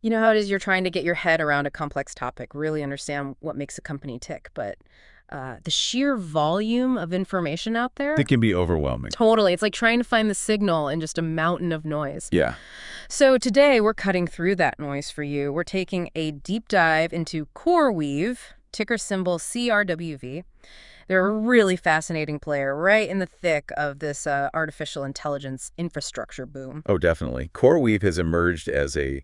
You know how it is you're trying to get your head around a complex topic, really understand what makes a company tick, but the sheer volume of information out It there? can be overwhelming. Totally. It's like trying to find the signal in just a mountain of noise. Yeah. So today we're cutting through that noise for you. We're taking a deep dive into CoreWeave, ticker symbol CRWV. They're a really fascinating player right in the thick of this artificial intelligence infrastructure boom. Oh, definitely. CoreWeave has emerged as a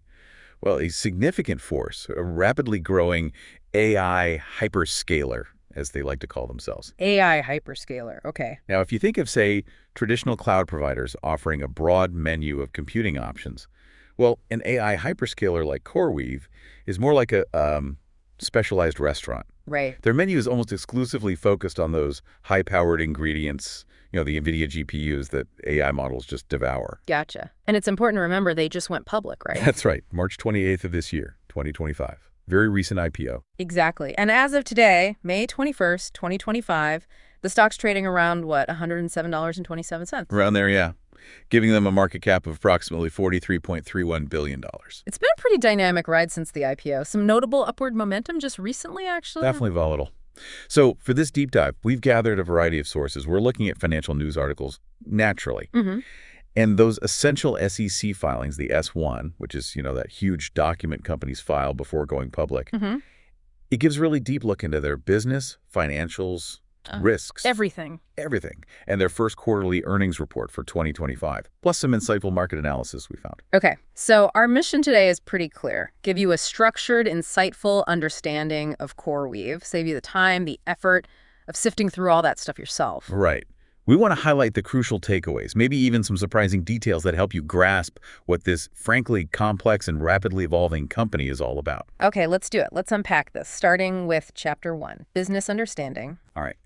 significant force, a rapidly growing AI hyperscaler, as they like to call themselves. AI hyperscaler. Okay. Now, if you think of, say, traditional cloud providers offering a broad menu of computing options, well, an AI hyperscaler like CoreWeave is more like a specialized restaurant. Right. Their menu is almost exclusively focused on those high-powered ingredients, the NVIDIA GPUs that AI models just devour. Gotcha. And it's important to remember they just went public, right? That's right, March 28th of this year, 2025. Very recent IPO. Exactly. And as of today, May 21st, 2025, the stock's trading around, what, $107.27? Around there, yeah. Giving them a market cap of approximately $43.31 billion. It's been a pretty dynamic ride since the IPO. Some notable upward momentum just recently, actually. Definitely volatile. So for this deep dive, we've gathered a variety of sources. We're looking at financial news articles, naturally. Mm-hmm. And those essential SEC filings, the S-1, which is, that huge document companies file before going public, Mm-hmm. it gives a really deep look into their business, financials, risks, Everything. everything, and their first quarterly earnings report for 2025, plus some insightful market analysis we found. Okay, so our mission today is pretty clear. Give you a structured, insightful understanding of CoreWeave, save you the time, the effort of sifting through all that stuff yourself. Right. We want to highlight the crucial takeaways, maybe even some surprising details that help you grasp what this, frankly, complex and rapidly evolving company is all about. Okay, let's do it. Let's unpack this, starting with Chapter 1, Business Understanding. All right.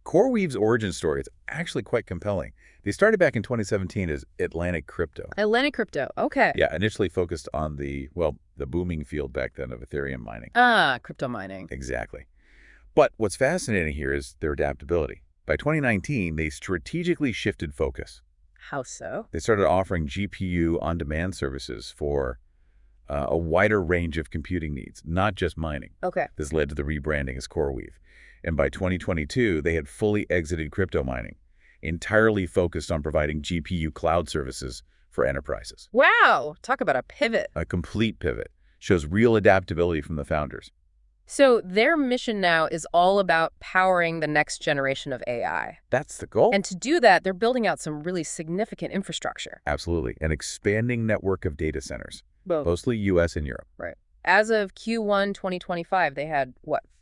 CoreWeave's origin story is actually quite compelling. They started back in 2017 as Atlantic Crypto. Atlantic Crypto, okay. Yeah, initially focused on the booming field back then of Ethereum mining. Crypto mining. Exactly. But what's fascinating here is their adaptability. By 2019, they strategically shifted focus. How so? They started offering GPU on-demand services for a wider range of computing needs, not just mining. Okay. This led to the rebranding as CoreWeave. And by 2022, they had fully exited crypto mining, entirely focused on providing GPU cloud services for enterprises. Wow, talk about a pivot. A complete pivot. Shows real adaptability from the founders. So their mission now is all about powering the next generation of AI. That's the goal. And to do that, they're building out some really significant infrastructure. Absolutely. An expanding network of data centers, Both. mostly U.S. and Europe. Right. As of Q1 2025, they had,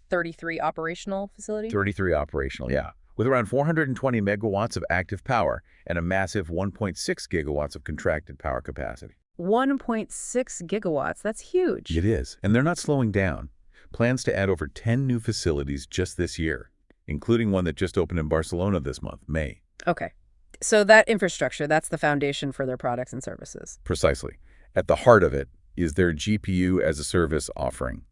33 operational facilities? 33 operational, yeah. With around 420 megawatts of active power and a massive 1.6 gigawatts of contracted power capacity. 1.6 gigawatts. That's huge. It is. And they're not slowing down. Plans to add over 10 new facilities just this year, including one that just opened in Barcelona this month, May. Okay. So that infrastructure, that's the foundation for their products and services. Precisely. At the heart of it is their GPU as a service offering,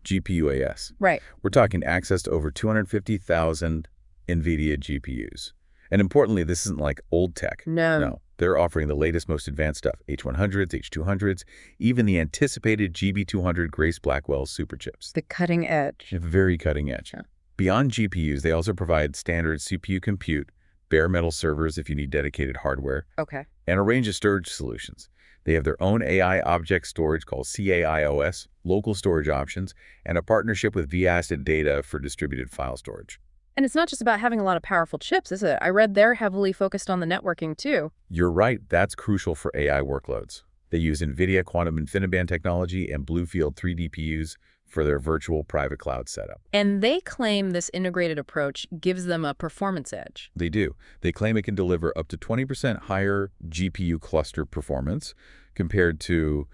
GPU-AS. Right. We're talking access to over 250,000 NVIDIA GPUs. And importantly, this isn't like old tech. No. They're offering the latest, most advanced stuff, H100s, H200s, even the anticipated GB200 Grace Blackwell superchips. The cutting edge. Very cutting edge. Yeah. Beyond GPUs, they also provide standard CPU compute, bare metal servers if you need dedicated hardware, Okay. and a range of storage solutions. They have their own AI object storage called CAIOS, local storage options, and a partnership with vAsset Data for distributed file storage. And it's not just about having a lot of powerful chips, is it? I read they're heavily focused on the networking, too. You're right, that's crucial for AI workloads. They use NVIDIA Quantum InfiniBand technology and Bluefield 3 DPUs for their virtual private cloud setup. And they claim this integrated approach gives them a performance edge. They do. They claim it can deliver up to 20% higher GPU cluster performance compared to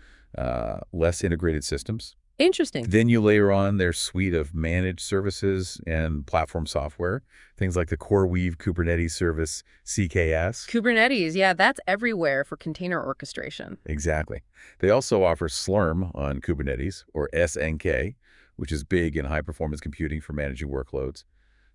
less integrated systems. Interesting. Then you layer on their suite of managed services and platform software, things like the CoreWeave Kubernetes service, CKS. Kubernetes, yeah, that's everywhere for container orchestration. Exactly. They also offer Slurm on Kubernetes, or SNK, which is big in high-performance computing for managing workloads,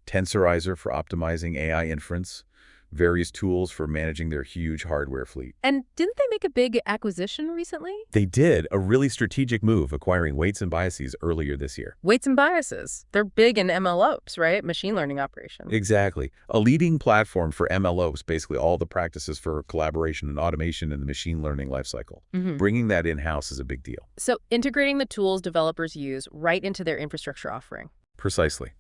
Tensorizer for optimizing AI inference, various tools for managing their huge hardware fleet. And didn't they make a big acquisition recently? They did a really strategic move acquiring Weights and Biases earlier this year. Weights and biases. They're big in MLOps, right? Machine learning operations. Exactly. A leading platform for MLOps, basically all the practices for collaboration and automation in the machine learning lifecycle. Bringing that in-house is a big deal. So integrating the tools developers use right into their infrastructure offering. Precisely.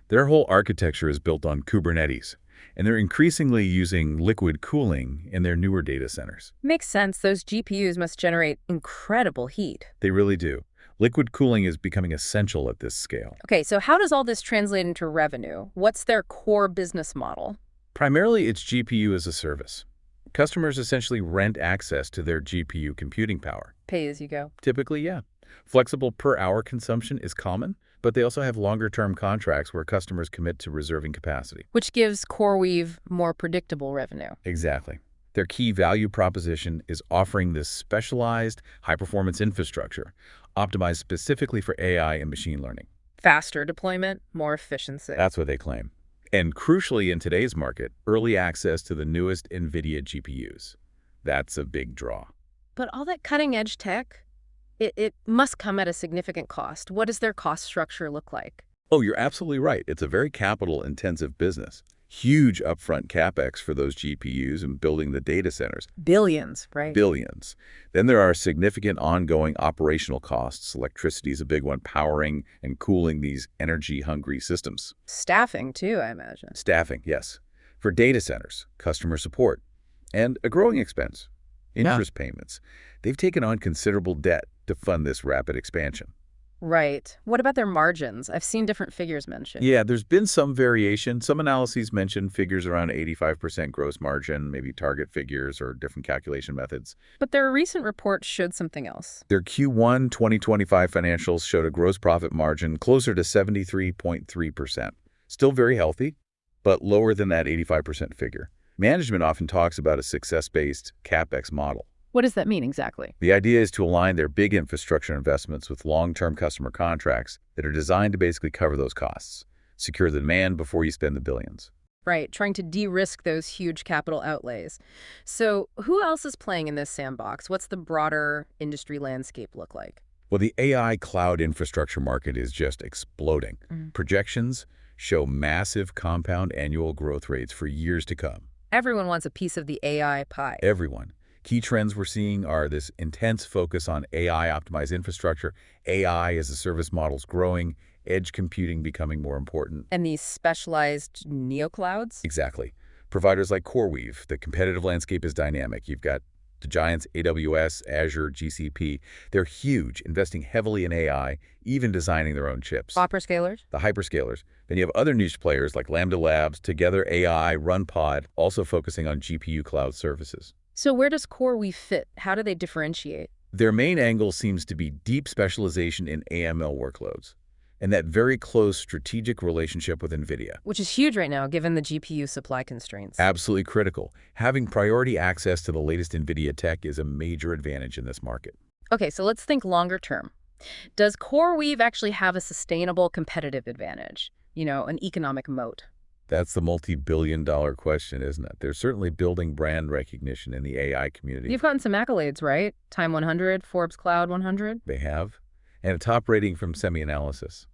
Their whole architecture is built on Kubernetes, and they're increasingly using liquid cooling in their newer data centers. Makes sense. Those GPUs must generate incredible heat. They really do. Liquid cooling is becoming essential at this scale. Okay, so how does all this translate into revenue? What's their core business model? Primarily, it's GPU as a service. Customers essentially rent access to their GPU computing power. Pay as you go. Typically, yeah. Flexible per-hour consumption is common, but they also have longer-term contracts where customers commit to reserving capacity. Which gives CoreWeave more predictable revenue. Exactly. Their key value proposition is offering this specialized, high-performance infrastructure, optimized specifically for AI and machine learning. Faster deployment, more efficiency. That's what they claim. And crucially in today's market, early access to the newest NVIDIA GPUs. That's a big draw. But all that cutting-edge tech, it must come at a significant cost. What does their cost structure look like? Oh, you're absolutely right. It's a very capital-intensive business. Huge upfront CapEx for those GPUs and building the data centers. Billions, right? Billions. Then there are significant ongoing operational costs. Electricity is a big one, powering and cooling these energy-hungry systems. Staffing, too, I imagine. Staffing, yes. For data centers, customer support, and a growing expense, interest payments. They've taken on considerable debt to fund this rapid expansion. Right. What about their margins? I've seen different figures mentioned. Yeah, there's been some variation. Some analyses mention figures around 85% gross margin, maybe target figures or different calculation methods. But their recent report showed something else. Their Q1 2025 financials showed a gross profit margin closer to 73.3%. Still very healthy, but lower than that 85% figure. Management often talks about a success-based CapEx model. What does that mean exactly? The idea is to align their big infrastructure investments with long-term customer contracts that are designed to basically cover those costs, secure the demand before you spend the billions. Right, trying to de-risk those huge capital outlays. So who else is playing in this sandbox? What's the broader industry landscape look like? Well, the AI cloud infrastructure market is just exploding. Projections show massive compound annual growth rates for years to come. Everyone wants a piece of the AI pie. Everyone. Key trends we're seeing are this intense focus on AI-optimized infrastructure, AI as a service models growing, edge computing becoming more important. And these specialized neoclouds? Exactly. Providers like CoreWeave, the competitive landscape is dynamic. You've got the giants AWS, Azure, GCP. They're huge, investing heavily in AI, even designing their own chips. Hyperscalers? The hyperscalers. Then you have other niche players like Lambda Labs, Together AI, RunPod, also focusing on GPU cloud services. So where does CoreWeave fit? How do they differentiate? Their main angle seems to be deep specialization in AML workloads and that very close strategic relationship with NVIDIA. Which is huge right now, given the GPU supply constraints. Absolutely critical. Having priority access to the latest NVIDIA tech is a major advantage in this market. Okay, so let's think longer term. Does CoreWeave actually have a sustainable competitive advantage? You know, an economic moat? That's the multi-billion-dollar question, isn't it? They're certainly building brand recognition in the AI community. You've gotten some accolades, right? Time 100, Forbes Cloud 100? They have. And a top rating from Semi-Analysis.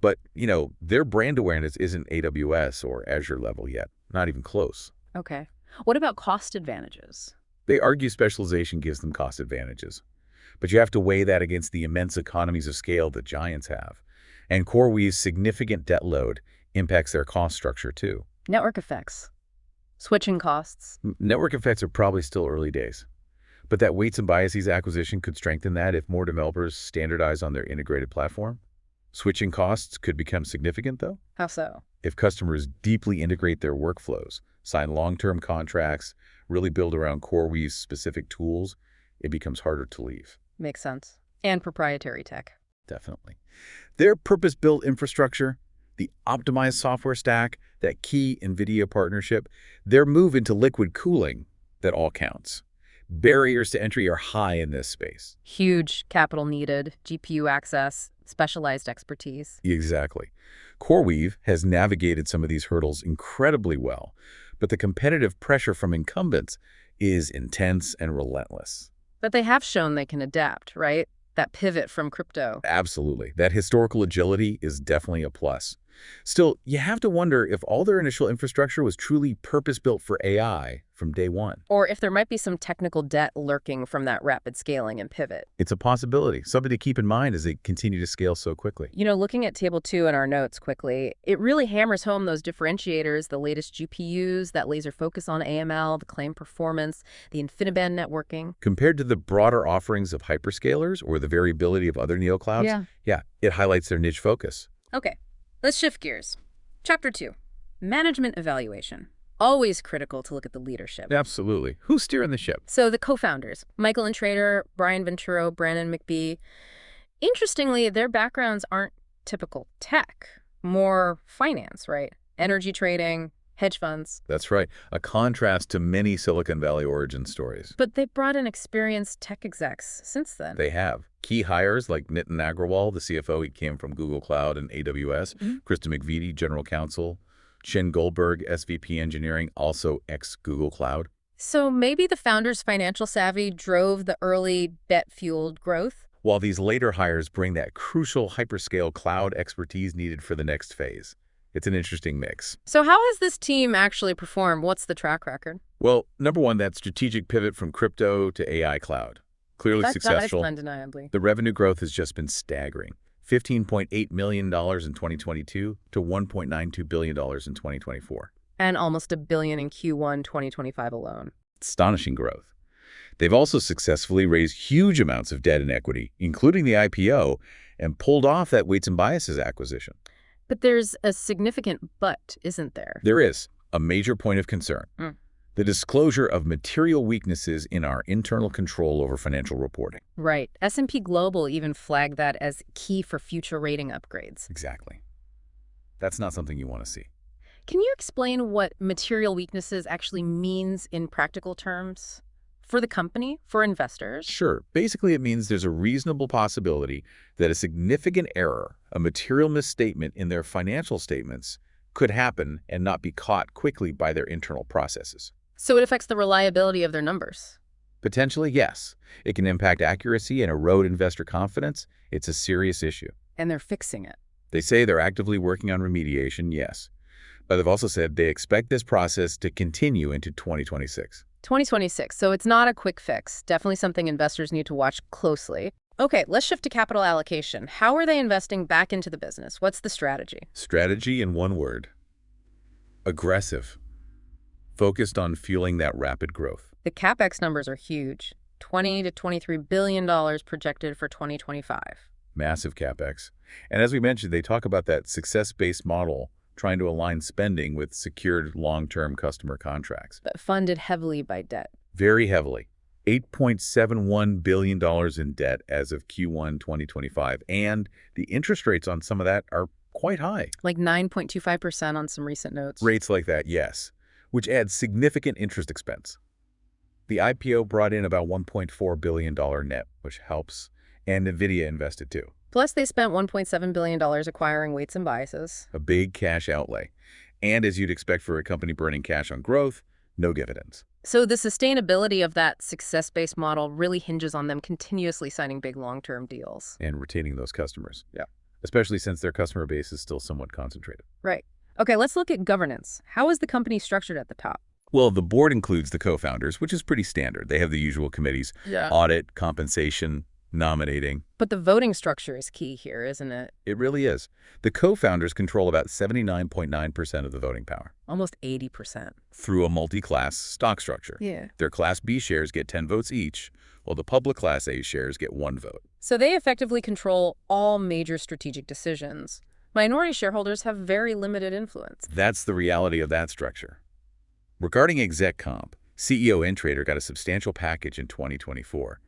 But, you know, their brand awareness isn't AWS or Azure level yet. Not even close. Okay. What about cost advantages? They argue specialization gives them cost advantages. But you have to weigh that against the immense economies of scale that giants have. And CoreWeave's significant debt load impacts their cost structure too. Network effects. Switching costs. Network effects are probably still early days. But that Weights and Biases acquisition could strengthen that if more developers standardize on their integrated platform. Switching costs could become significant, though. How so? If customers deeply integrate their workflows, sign long-term contracts, really build around CoreWeave's specific tools, it becomes harder to leave. Makes sense. And proprietary tech. Definitely. Their purpose-built infrastructure, the optimized software stack, that key NVIDIA partnership, their move into liquid cooling, that all counts. Barriers to entry are high in this space. Huge capital needed, GPU access, specialized expertise. Exactly. CoreWeave has navigated some of these hurdles incredibly well, but the competitive pressure from incumbents is intense and relentless. But they have shown they can adapt, right? That pivot from crypto. Absolutely. That historical agility is definitely a plus. Still, you have to wonder if all their initial infrastructure was truly purpose-built for AI from day one. Or if there might be some technical debt lurking from that rapid scaling and pivot. It's a possibility, something to keep in mind as they continue to scale so quickly. Looking at Table 2 in our notes quickly, it really hammers home those differentiators, the latest GPUs, that laser focus on AML, the claim performance, the InfiniBand networking. Compared to the broader offerings of hyperscalers or the variability of other neoclouds, yeah, it highlights their niche focus. Okay, let's shift gears. Chapter 2, Management Evaluation. Always critical to look at the leadership. Absolutely. Who's steering the ship? So the co-founders, Michael and Trader, Brian Venturo, Brandon McBee. Interestingly, their backgrounds aren't typical tech, more finance, right? Energy trading, hedge funds. That's right. A contrast to many Silicon Valley origin stories. But they've brought in experienced tech execs since then. They have. Key hires like Nitin Agrawal, the CFO, he came from Google Cloud and AWS. Krista McVitie, General Counsel. Chen Goldberg, SVP Engineering, also ex-Google Cloud. So maybe the founders' financial savvy drove the early bet-fueled growth? While these later hires bring that crucial hyperscale cloud expertise needed for the next phase. It's an interesting mix. So how has this team actually performed? What's the track record? Well, number one, that strategic pivot from crypto to AI cloud. Clearly successful. That is undeniably. The revenue growth has just been staggering. $15.8 million in 2022 to $1.92 billion in 2024. And almost $1 billion in Q1 2025 alone. Astonishing growth. They've also successfully raised huge amounts of debt and equity, including the IPO, and pulled off that Weights and Biases acquisition. But there's a significant but, isn't there? There is a major point of concern. The disclosure of material weaknesses in our internal control over financial reporting. Right. S&P Global even flagged that as key for future rating upgrades. Exactly. That's not something you want to see. Can you explain what material weaknesses actually means in practical terms? For the company, for investors? Sure. Basically, it means there's a reasonable possibility that a significant error, a material misstatement in their financial statements, could happen and not be caught quickly by their internal processes. So it affects the reliability of their numbers? Potentially, yes. It can impact accuracy and erode investor confidence. It's a serious issue. And they're fixing it. They say they're actively working on remediation, yes. But they've also said they expect this process to continue into 2026. 2026, so it's not a quick fix. Definitely something investors need to watch closely. Okay, let's shift to capital allocation. How are they investing back into the business? What's the strategy? Strategy in one word. Aggressive. Focused on fueling that rapid growth. The CapEx numbers are huge. $20 to $23 billion projected for 2025. Massive CapEx. And as we mentioned, they talk about that success-based model, trying to align spending with secured long-term customer contracts. But funded heavily by debt. Very heavily. $8.71 billion in debt as of Q1 2025. And the interest rates on some of that are quite high. Like 9.25% on some recent notes. Rates like that, yes, which adds significant interest expense. The IPO brought in about $1.4 billion net, which helps, and NVIDIA invested too. Plus, they spent $1.7 billion acquiring Weights and Biases. A big cash outlay. And as you'd expect for a company burning cash on growth, no dividends. So the sustainability of that success-based model really hinges on them continuously signing big long-term deals. And retaining those customers. Yeah. Especially since their customer base is still somewhat concentrated. Right. Okay, let's look at governance. How is the company structured at the top? Well, the board includes the co-founders, which is pretty standard. They have the usual committees, audit, compensation, nominating. But the voting structure is key here, isn't it? It really is. The co-founders control about 79.9% of the voting power. Almost 80%. Through a multi-class stock structure. Yeah. Their Class B shares get 10 votes each, while the public Class A shares get 1 vote. So they effectively control all major strategic decisions. Minority shareholders have very limited influence. That's the reality of that structure. Regarding exec comp, CEO and Trader got a substantial package in 2024.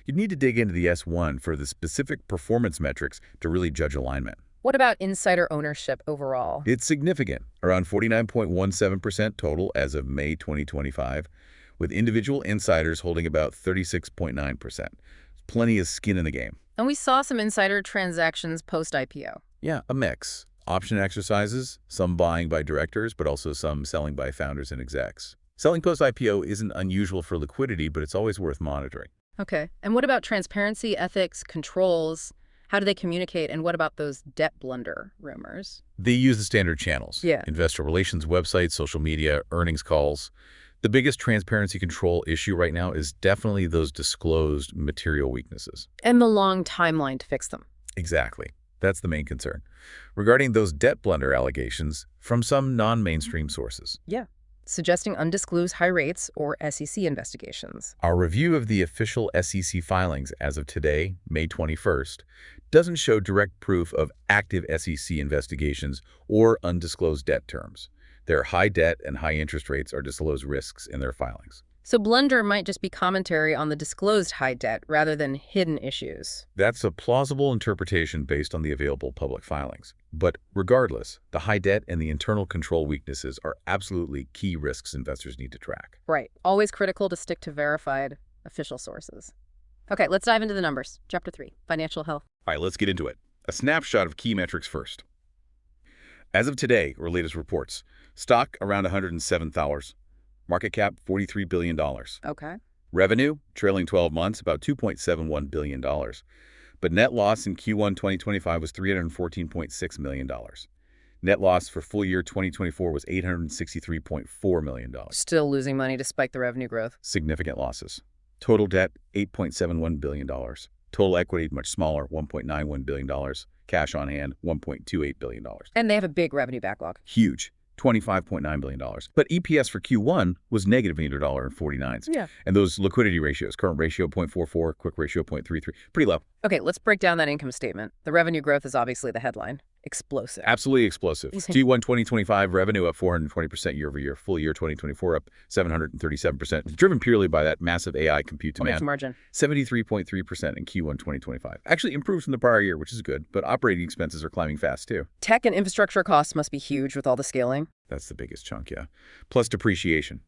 You'd need to dig into the S1 for the specific performance metrics to really judge alignment. What about insider ownership overall? It's significant, around 49.17% total as of May 2025, with individual insiders holding about 36.9%. Plenty of skin in the game. And we saw some insider transactions post-IPO. Yeah, a mix. Option exercises, some buying by directors, but also some selling by founders and execs. Selling post-IPO isn't unusual for liquidity, but it's always worth monitoring. Okay. And what about transparency, ethics, controls? How do they communicate? And what about those debt blunder rumors? They use the standard channels. Yeah. Investor relations websites, social media, earnings calls. The biggest transparency control issue right now is definitely those disclosed material weaknesses. And the long timeline to fix them. Exactly. That's the main concern. Regarding those debt blunder allegations from some non-mainstream sources. Yeah. Suggesting undisclosed high rates or SEC investigations. Our review of the official SEC filings as of today, May 21st, doesn't show direct proof of active SEC investigations or undisclosed debt terms. Their high debt and high interest rates are disclosed risks in their filings. So blunder might just be commentary on the disclosed high debt rather than hidden issues. That's a plausible interpretation based on the available public filings. But regardless, the high debt and the internal control weaknesses are absolutely key risks investors need to track. Right. Always critical to stick to verified official sources. Okay, let's dive into the numbers. Chapter 3, Financial Health. All right, let's get into it. A snapshot of key metrics first. As of today, or latest reports, stock around $107. Market cap, $43 billion. Okay. Revenue, trailing 12 months, about $2.71 billion. But net loss in Q1 2025 was $314.6 million. Net loss for full year 2024 was $863.4 million. Still losing money despite the revenue growth. Significant losses. Total debt, $8.71 billion. Total equity, much smaller, $1.91 billion. Cash on hand, $1.28 billion. And they have a big revenue backlog. Huge. $25.9 billion. But EPS for Q1 was negative $1.49. Yeah. And those liquidity ratios, current ratio 0.44, quick ratio 0.33, pretty low. Okay, let's break down that income statement. The revenue growth is obviously the headline. Explosive. Absolutely explosive. Q1 2025 revenue up 420% year over year. Full year 2024 up 737%. Driven purely by that massive AI compute demand. Margin. 73.3% in Q1 2025. Actually improved from the prior year, which is good, but operating expenses are climbing fast too. Tech and infrastructure costs must be huge with all the scaling. That's the biggest chunk, yeah. Plus depreciation.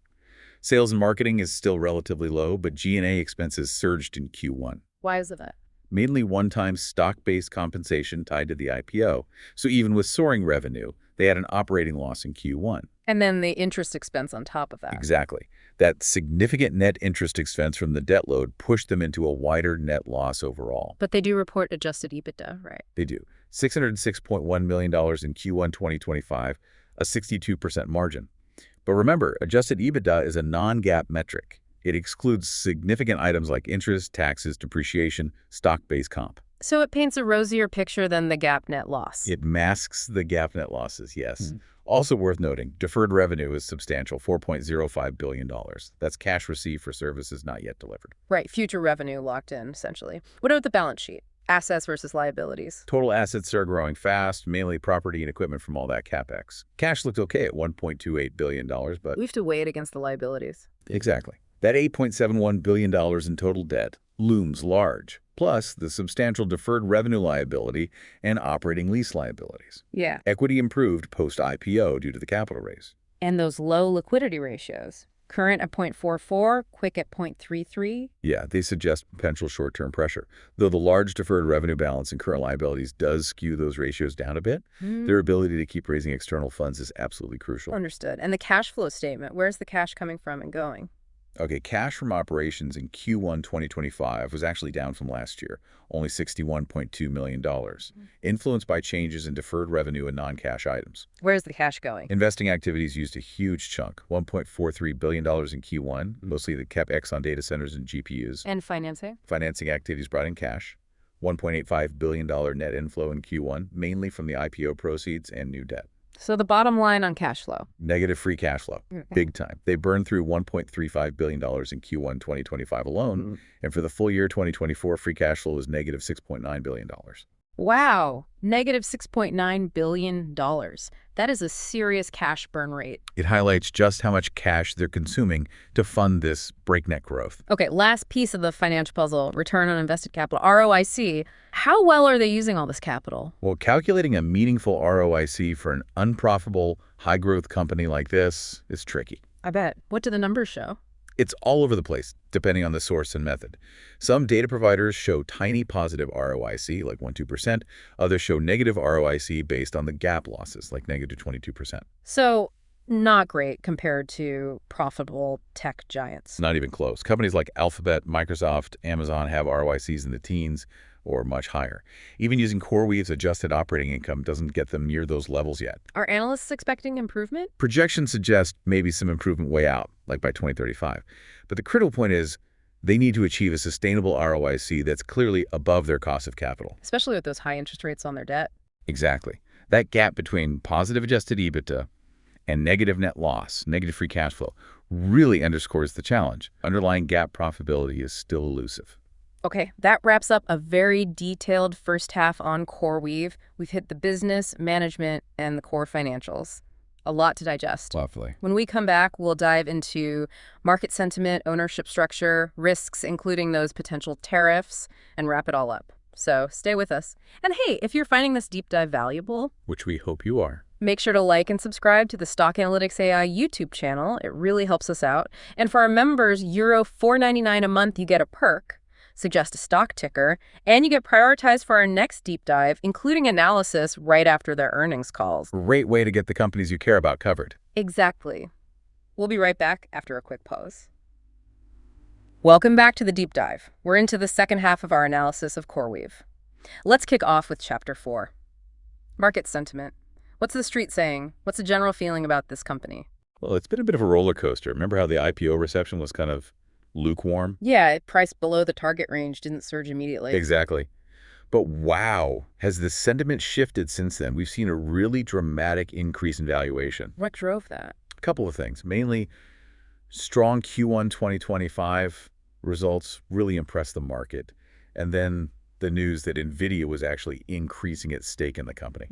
Sales and marketing is still relatively low, but G&A expenses surged in Q1. Why is it that? Mainly one-time stock-based compensation tied to the IPO. So even with soaring revenue, they had an operating loss in Q1. And then the interest expense on top of that. Exactly. That significant net interest expense from the debt load pushed them into a wider net loss overall. But they do report adjusted EBITDA, right? They do. $606.1 million in Q1 2025, a 62% margin. But remember, adjusted EBITDA is a non-GAAP metric. It excludes significant items like interest, taxes, depreciation, stock-based comp. So it paints a rosier picture than the GAAP net loss. It masks the GAAP net losses, yes. Also worth noting, deferred revenue is substantial, $4.05 billion. That's cash received for services not yet delivered. Right, future revenue locked in, essentially. What about the balance sheet? Assets versus liabilities. Total assets are growing fast, mainly property and equipment from all that CapEx. Cash looked okay at $1.28 billion, but... We have to weigh it against the liabilities. Exactly. That $8.71 billion in total debt looms large, plus the substantial deferred revenue liability and operating lease liabilities. Yeah. Equity improved post-IPO due to the capital raise. And those low liquidity ratios. Current at 0.44, quick at 0.33. Yeah, they suggest potential short-term pressure. Though the large deferred revenue balance and current liabilities does skew those ratios down a bit, their ability to keep raising external funds is absolutely crucial. Understood. And the cash flow statement, where's the cash coming from and going? Okay, cash from operations in Q1 2025 was actually down from last year, only $61.2 million, influenced by changes in deferred revenue and non-cash items. Where's the cash going? Investing activities used a huge chunk, $1.43 billion in Q1, mostly the CapEx on data centers and GPUs. And financing? Financing activities brought in cash, $1.85 billion net inflow in Q1, mainly from the IPO proceeds and new debt. So the bottom line on cash flow. Negative free cash flow, big time. They burned through $1.35 billion in Q1 2025 alone, and for the full year 2024, free cash flow was negative $6.9 billion. Wow, negative $6.9 billion. That is a serious cash burn rate. It highlights just how much cash they're consuming to fund this breakneck growth. Okay, last piece of the financial puzzle, return on invested capital, ROIC. How well are they using all this capital? Well, calculating a meaningful ROIC for an unprofitable, high-growth company like this is tricky. I bet. What do the numbers show? It's all over the place, depending on the source and method. Some data providers show tiny positive ROIC, like 1–2%. Others show negative ROIC based on the gap losses, like negative 22%. So not great compared to profitable tech giants. Not even close. Companies like Alphabet, Microsoft, Amazon have ROICs in the teens or much higher. Even using CoreWeave's adjusted operating income doesn't get them near those levels yet. Are analysts expecting improvement? Projections suggest maybe some improvement way out, like by 2035. But the critical point is they need to achieve a sustainable ROIC that's clearly above their cost of capital. Especially with those high interest rates on their debt. Exactly. That gap between positive adjusted EBITDA and negative net loss, negative free cash flow, really underscores the challenge. Underlying GAAP profitability is still elusive. Okay, that wraps up a very detailed first half on CoreWeave. We've hit the business, management, and the core financials. A lot to digest. Lovely. When we come back, we'll dive into market sentiment, ownership structure, risks, including those potential tariffs, and wrap it all up. So stay with us. And hey, if you're finding this deep dive valuable, Which we hope you are. make sure to like and subscribe to the Stock Analytics AI YouTube channel. It really helps us out. And for our members, Euro $4.99 a month, you get a perk. Suggest a stock ticker, and you get prioritized for our next deep dive, including analysis right after their earnings calls. Great way to get the companies you care about covered. Exactly. We'll be right back after a quick pause. Welcome back to the deep dive. We're into the second half of our analysis of CoreWeave. Let's kick off with Chapter 4. Market sentiment. What's the street saying? What's the general feeling about this company? Well, it's been a bit of a roller coaster. Remember how the IPO reception was kind of lukewarm? Yeah, it priced below the target range, didn't surge immediately. Exactly. But wow, has the sentiment shifted since then? We've seen a really dramatic increase in valuation. What drove that? A couple of things. Mainly, strong Q1 2025 results really impressed the market. And then the news that NVIDIA was actually increasing its stake in the company.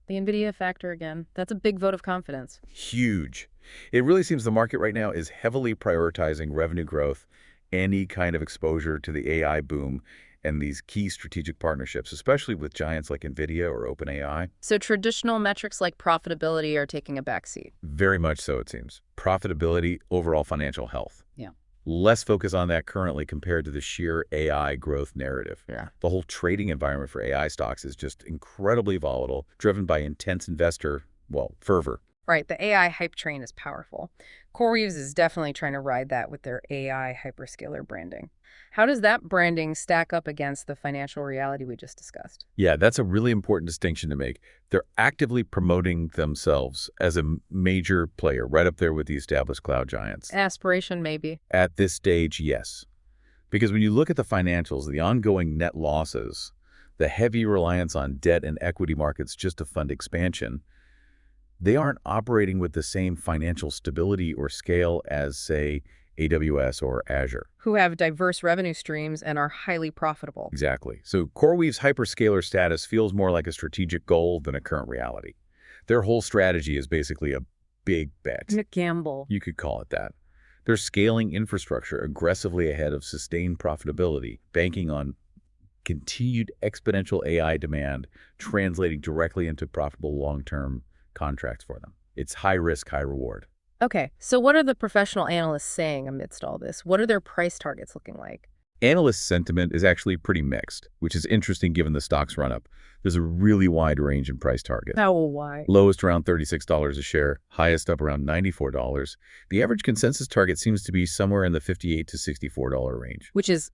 The NVIDIA factor again. That's a big vote of confidence. Huge. It really seems the market right now is heavily prioritizing revenue growth, any kind of exposure to the AI boom, and these key strategic partnerships, especially with giants like NVIDIA or OpenAI. So traditional metrics like profitability are taking a backseat. Very much so, it seems. Profitability, overall financial health. Yeah. Less focus on that currently compared to the sheer AI growth narrative. Yeah. The whole trading environment for AI stocks is just incredibly volatile, driven by intense investor, fervor. Right, the AI hype train is powerful. CoreWeave is definitely trying to ride that with their AI hyperscaler branding. How does that branding stack up against the financial reality we just discussed? Yeah, that's a really important distinction to make. They're actively promoting themselves as a major player, right up there with the established cloud giants. Aspiration, maybe. At this stage, yes. Because when you look at the financials, the ongoing net losses, the heavy reliance on debt and equity markets just to fund expansion, they aren't operating with the same financial stability or scale as, say, AWS or Azure. Who have diverse revenue streams and are highly profitable. Exactly. So CoreWeave's hyperscaler status feels more like a strategic goal than a current reality. Their whole strategy is basically a big bet. A gamble. You could call it that. They're scaling infrastructure aggressively ahead of sustained profitability, banking on continued exponential AI demand, translating directly into profitable long-term contracts for them. It's high risk, high reward. Okay, so what are the professional analysts saying amidst all this? What are their price targets looking like? Analyst sentiment is actually pretty mixed, which is interesting given the stock's run-up. There's a really wide range in price targets. How wide? Lowest around $36 a share, highest up around $94. The average consensus target seems to be somewhere in the $58 to $64 range. Which is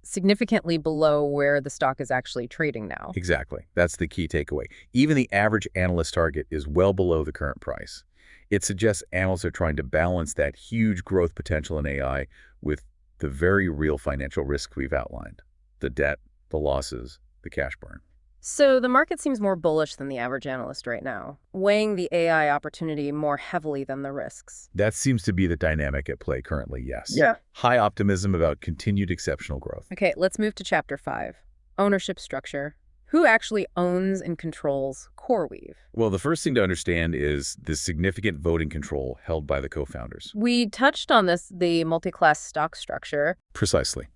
significantly below where the stock is actually trading now. Exactly. That's the key takeaway. Even the average analyst target is well below the current price. It suggests analysts are trying to balance that huge growth potential in AI with the very real financial risks we've outlined. The debt, the losses, the cash burn. So the market seems more bullish than the average analyst right now, weighing the AI opportunity more heavily than the risks. That seems to be the dynamic at play currently, yes. Yeah. High optimism about continued exceptional growth. Okay, let's move to Chapter 5. Ownership structure. Who actually owns and controls CoreWeave? Well, the first thing to understand is the significant voting control held by the co-founders. We touched on this, the multi-class stock structure. Precisely.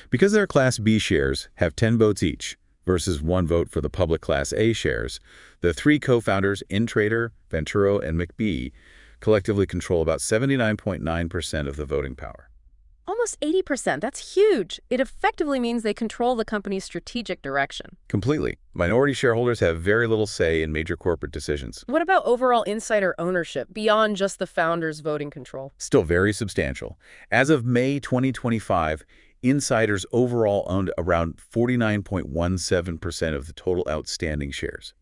Because their Class B shares have 10 votes each, versus 1 vote for the public Class A shares, the 3 co-founders, Intrader, Venturo, and McBee, collectively control about 79.9% of the voting power. Almost 80%. That's huge. It effectively means they control the company's strategic direction. Completely. Minority shareholders have very little say in major corporate decisions. What about overall insider ownership beyond just the founders' voting control? Still very substantial. As of May 2025, insiders overall owned around 49.17% of the total outstanding shares.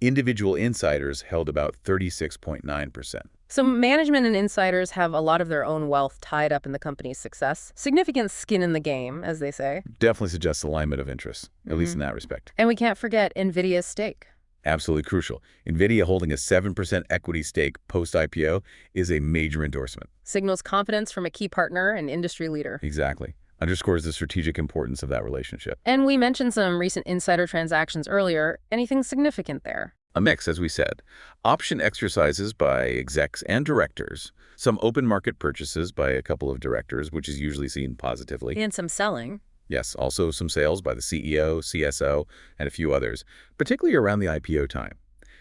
Individual insiders held about 36.9%. So management and insiders have a lot of their own wealth tied up in the company's success. Significant skin in the game, as they say. Definitely suggests alignment of interests, at least in that respect. And we can't forget NVIDIA's stake. Absolutely crucial. NVIDIA holding a 7% equity stake post-IPO is a major endorsement. Signals confidence from a key partner and industry leader. Exactly. Underscores the strategic importance of that relationship. And we mentioned some recent insider transactions earlier. Anything significant there? A mix, as we said. Option exercises by execs and directors. Some open market purchases by a couple of directors, which is usually seen positively. And some selling. Yes, also some sales by the CEO, CSO, and a few others, particularly around the IPO time.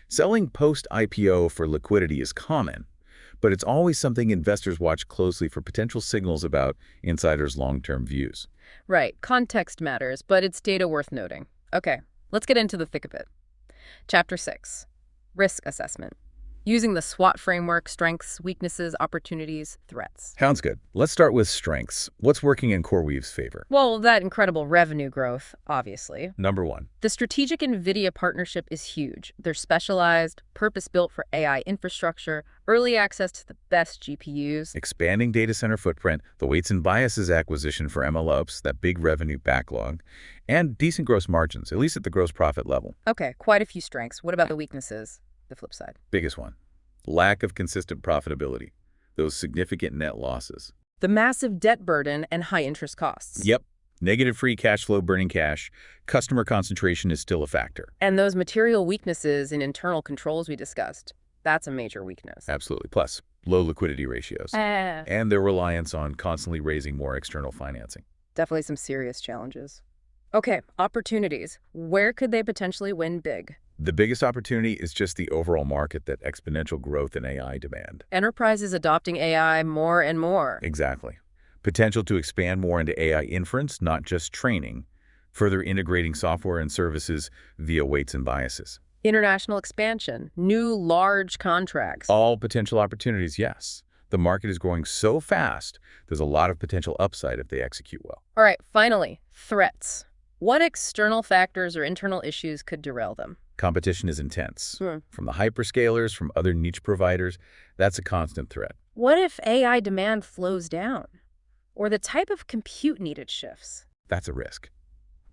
Selling post-IPO for liquidity is common, but it's always something investors watch closely for potential signals about insiders' long-term views. Right. Context matters, but it's data worth noting. Okay, let's get into the thick of it. Chapter 6. Risk Assessment. Using the SWOT framework, strengths, weaknesses, opportunities, threats. Sounds good. Let's start with strengths. What's working in CoreWeave's favor? Well, that incredible revenue growth, obviously. Number one. The strategic NVIDIA partnership is huge. They're specialized, purpose-built for AI infrastructure, early access to the best GPUs. Expanding data center footprint, the weights and biases acquisition for MLOps, that big revenue backlog, and decent gross margins, at least at the gross profit level. Okay, quite a few strengths. What about the weaknesses? The flip side. Biggest one. Lack of consistent profitability. Those significant net losses. The massive debt burden and high interest costs. Yep. Negative free cash flow burning cash. Customer concentration is still a factor. And those material weaknesses in internal controls we discussed. That's a major weakness. Absolutely. Plus, low liquidity ratios. And their reliance on constantly raising more external financing. Definitely some serious challenges. Okay, opportunities. Where could they potentially win big? The biggest opportunity is just the overall market, that exponential growth in AI demand. Enterprises adopting AI more and more. Exactly. Potential to expand more into AI inference, not just training, further integrating software and services via weights and biases. International expansion, new large contracts. All potential opportunities, yes. The market is growing so fast, there's a lot of potential upside if they execute well. All right, finally, threats. What external factors or internal issues could derail them? Competition is intense. From the hyperscalers, from other niche providers, that's a constant threat. What if AI demand slows down? Or the type of compute needed shifts? That's a risk.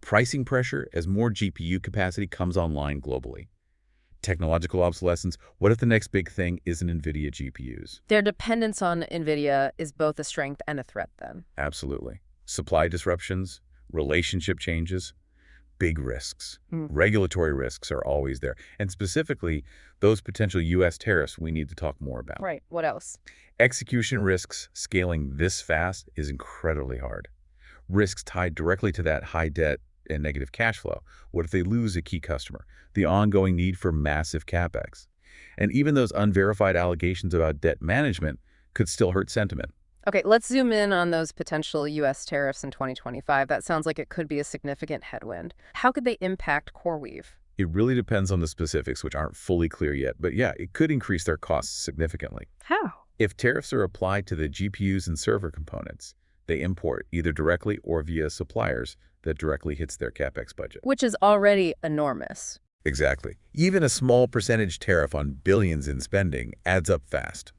Pricing pressure as more GPU capacity comes online globally. Technological obsolescence. What if the next big thing isn't NVIDIA GPUs? Their dependence on NVIDIA is both a strength and a threat then. Absolutely. Supply disruptions, relationship changes, big risks. Regulatory risks are always there. And specifically, those potential U.S. tariffs we need to talk more about. Right. What else? Execution risks. Scaling this fast is incredibly hard. Risks tied directly to that high debt and negative cash flow. What if they lose a key customer? The ongoing need for massive CapEx. And even those unverified allegations about debt management could still hurt sentiment. Okay, let's zoom in on those potential U.S. tariffs in 2025. That sounds like it could be a significant headwind. How could they impact CoreWeave? It really depends on the specifics, which aren't fully clear yet. But yeah, it could increase their costs significantly. How? If tariffs are applied to the GPUs and server components they import, either directly or via suppliers, that directly hits their CapEx budget. Which is already enormous. Exactly. Even a small percentage tariff on billions in spending adds up fast.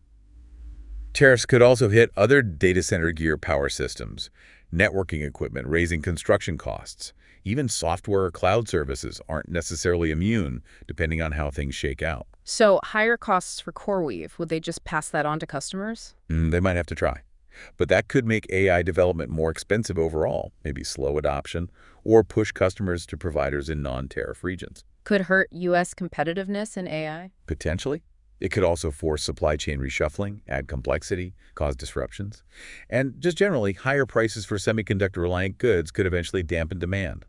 Tariffs could also hit other data center gear power systems, networking equipment, raising construction costs. Even software or cloud services aren't necessarily immune, depending on how things shake out. So higher costs for CoreWeave, would they just pass that on to customers? They might have to try. But that could make AI development more expensive overall, maybe slow adoption, or push customers to providers in non-tariff regions. Could hurt U.S. competitiveness in AI? Potentially. It could also force supply chain reshuffling, add complexity, cause disruptions. And just generally, higher prices for semiconductor-reliant goods could eventually dampen demand.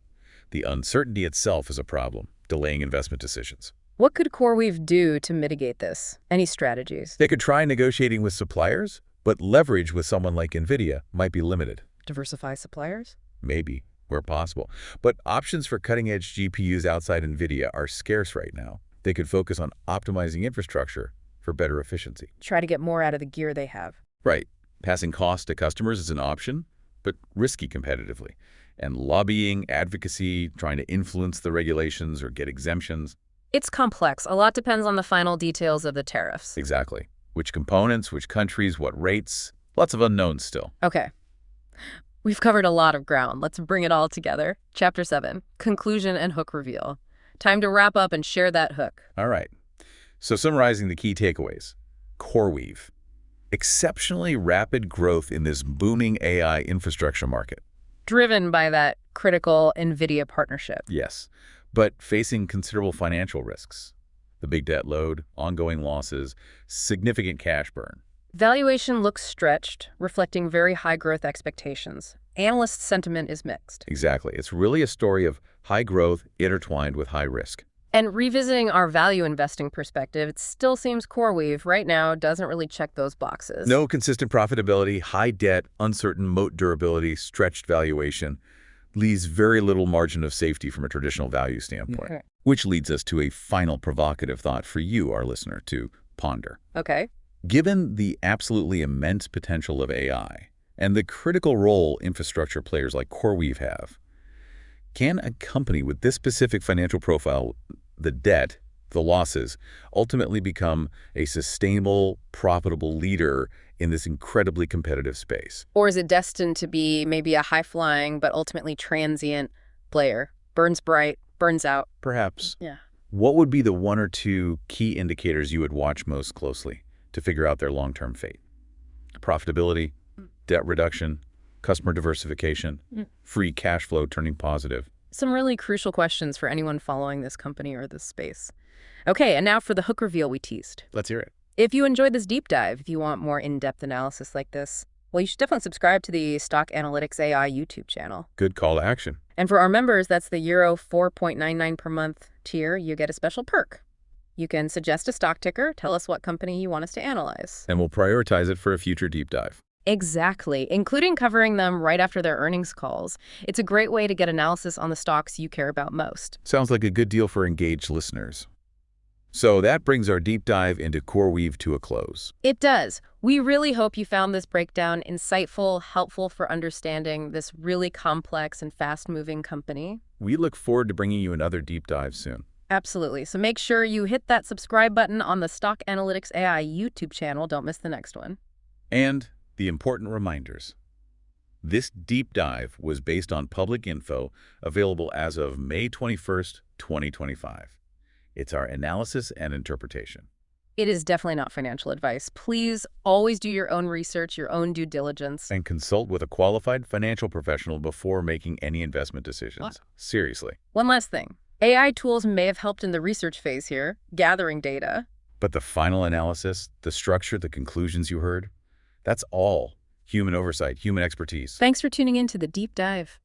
The uncertainty itself is a problem, delaying investment decisions. What could CoreWeave do to mitigate this? Any strategies? They could try negotiating with suppliers, but leverage with someone like NVIDIA might be limited. Diversify suppliers? Maybe, where possible. But options for cutting-edge GPUs outside NVIDIA are scarce right now. They could focus on optimizing infrastructure for better efficiency. Try to get more out of the gear they have. Right. Passing costs to customers is an option, but risky competitively. And lobbying, advocacy, trying to influence the regulations or get exemptions. It's complex. A lot depends on the final details of the tariffs. Exactly. Which components, which countries, what rates. Lots of unknowns still. Okay. We've covered a lot of ground. Let's bring it all together. Chapter 7, Conclusion and Hook Reveal. Time to wrap up and share that hook. All right. So summarizing the key takeaways. CoreWeave. Exceptionally rapid growth in this booming AI infrastructure market. Driven by that critical NVIDIA partnership. Yes, but facing considerable financial risks. The big debt load, ongoing losses, significant cash burn. Valuation looks stretched, reflecting very high growth expectations. Analyst sentiment is mixed. Exactly. It's really a story of high growth intertwined with high risk. And revisiting our value investing perspective, it still seems CoreWeave right now doesn't really check those boxes. No consistent profitability, high debt, uncertain moat durability, stretched valuation leaves very little margin of safety from a traditional value standpoint. Okay. Which leads us to a final provocative thought for you, our listener, to ponder. Okay. Given the absolutely immense potential of AI and the critical role infrastructure players like CoreWeave have, can a company with this specific financial profile, the debt, the losses, ultimately become a sustainable, profitable leader in this incredibly competitive space? Or is it destined to be maybe a high-flying but ultimately transient player? Burns bright, burns out. Perhaps. Yeah. What would be the one or two key indicators you would watch most closely to figure out their long-term fate? Profitability, debt reduction, customer diversification, free cash flow turning positive. Some really crucial questions for anyone following this company or this space. Okay, and now for the hook reveal we teased. Let's hear it. If you enjoyed this deep dive, if you want more in-depth analysis like this, well, you should definitely subscribe to the Stock Analytics AI YouTube channel. Good call to action. And for our members, that's the Euro 4.99 per month tier, you get a special perk. You can suggest a stock ticker, tell us what company you want us to analyze. And we'll prioritize it for a future deep dive. Exactly, including covering them right after their earnings calls. It's a great way to get analysis on the stocks you care about most. Sounds like a good deal for engaged listeners. So that brings our deep dive into CoreWeave to a close. It does. We really hope you found this breakdown insightful, helpful for understanding this really complex and fast-moving company. We look forward to bringing you another deep dive soon. Absolutely. So make sure you hit that subscribe button on the Stock Analytics AI YouTube channel. Don't miss the next one. And the important reminders. This deep dive was based on public info available as of May 21st, 2025. It's our analysis and interpretation. It is definitely not financial advice. Please always do your own research, your own due diligence. And consult with a qualified financial professional before making any investment decisions. What? Seriously. One last thing. AI tools may have helped in the research phase here, gathering data. But the final analysis, the structure, the conclusions you heard, that's all human oversight, human expertise. Thanks for tuning in to the deep dive.